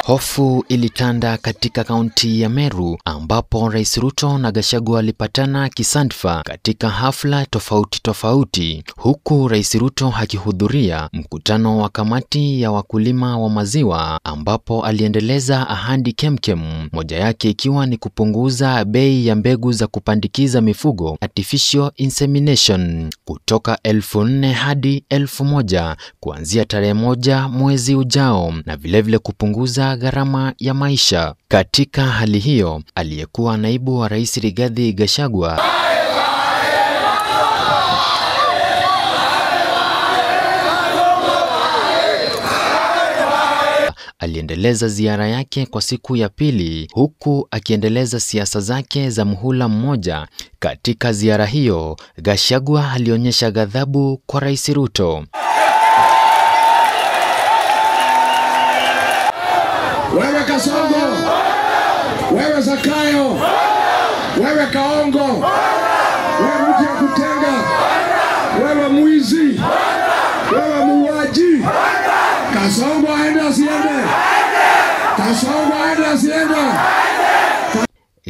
Hofu ilitanda katika kaunti ya Meru ambapo Rais Ruto na Gachagua walipatana kisanfa katika hafla tofauti, huku Rais Ruto akihudhuria mkutano wa kamati ya wakulima wa maziwa ambapo aliendeleza ahadi kemkem, moja yake ikiwa ni kupunguza bei ya mbegu za kupandikiza mifugo artificial insemination kutoka 4,000 hadi 1,000 kuanzia tarehe 1 mwezi ujao, na vilevile kupunguza gharama ya maisha. Katika hali hiyo, aliyekuwa naibu wa rais Rigathi Gachagua aliendeleza ziara yake kwa siku ya pili, huku akiendeleza siasa zake za muhula mmoja. Katika ziara hiyo, Gachagua alionyesha ghadhabu kwa Rais Ruto. Wewe Kasongo, wewe Zakayo, wewe Kaongo, wewe mtu ya kutenga, wewe mwizi, wewe muuaji, Kasongo aende asiende, Kasongo aende asiende.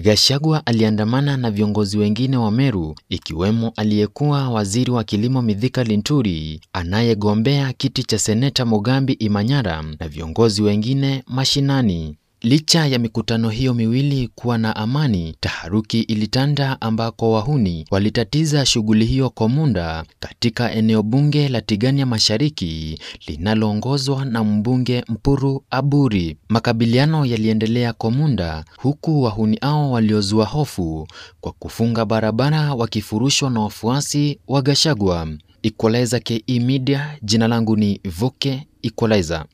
Gachagua aliandamana na viongozi wengine wa Meru, ikiwemo aliyekuwa waziri wa kilimo Mithika Linturi, anayegombea kiti cha seneta Mugambi Imanyara na viongozi wengine mashinani. Licha ya mikutano hiyo miwili kuwa na amani, taharuki ilitanda ambako wahuni walitatiza shughuli hiyo kwa muda katika eneo bunge la Tigania Mashariki linaloongozwa na mbunge Mpuru Aburi. Makabiliano yaliendelea kwa muda, huku wahuni hao waliozua hofu kwa kufunga barabara wakifurushwa na wafuasi wa Gachagua. Equalizer KE Media, jina langu ni Voke Equalizer.